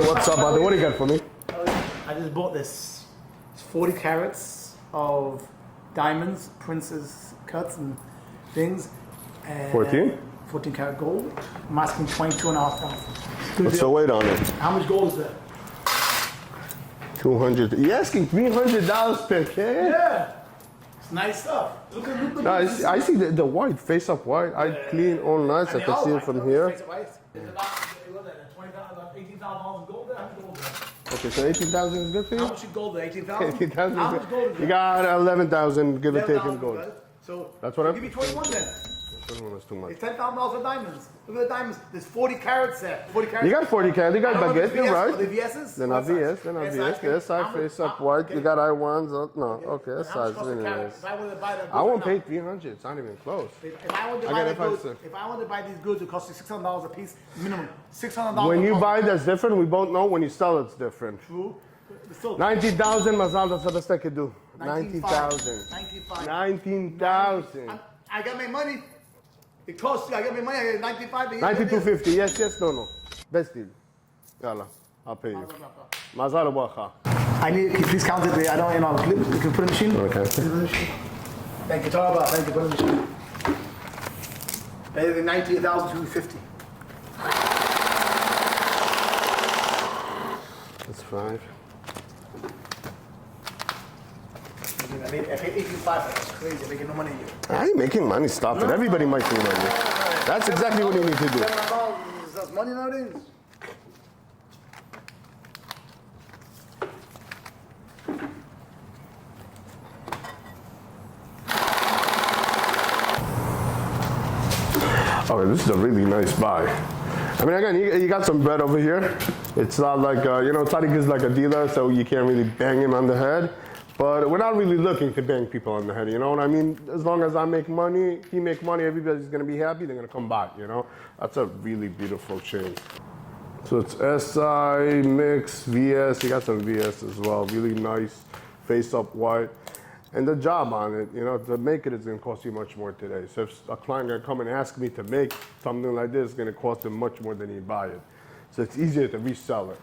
What's up, brother? What do you got for me? I just bought this. It's 40 carats of diamonds, princess cuts and things. And 14? 14 karat gold. I'm asking 22,500. What's the weight on it? How much gold is that? 200. You asking $300 per K? Yeah. It's nice stuff. Look at No, I see the white, face up white. I clean all nice. I can see it from here. It's about $18,000 gold there. How much gold is that? Okay, so 18,000 is good for you? How much is gold there? 18,000? 18,000 How is much gold good. is You that? got 11,000, give or take, in gold. So That's what I'm... give me 21 then. 21 is too much. It's $10,000 for diamonds. Look at the diamonds. There's 40 carats there. 40 carats. You got 40 carats, you got baguette, you're right. The VS's? They're not VS, they're not VS. They're side face up white. You got I1s. No, okay, that's size. Anyways. If I wanted to buy that, I won't pay 300. It's not even close. If I wanted to buy that goods, if I wanted to buy these goods, it would cost you $600 a piece, minimum. $600. When you buy, that's different. We both know when you sell, it's different. True. 19,000, Mazal, that's the best I could do. 19,000. 19,000. I got my money. It costs you. I got my money. I got 95. 9250. Yes, no. Best deal. Yalla, I'll pay you. Mazal Wacha. I need. Can you please count it? I don't. You can put in the machine. Okay. Thank you, Tarba. Thank you. Put in the machine. 98,250. That's 5. I paid 18,500. That's crazy. I'm making no money here. I ain't making money. Stop it. Everybody makes money. That's exactly what you need to do. That's money nowadays. Oh, this is a really nice buy. I mean, again, you got some bread over here. It's not like, Tariq is like a dealer, so you can't really bang him on the head. But we're not really looking to bang people on the head, you know what I mean? As long as I make money, he make money, everybody's gonna be happy, they're gonna come back, you know? That's a really beautiful chain. So it's SI, mix, VS, you got some VS as well, really nice, face up white. And the job on it, to make it is gonna cost you much more today. So if a client gonna come and ask me to make something like this, it's gonna cost them much more than you buy it. So it's easier to resell it.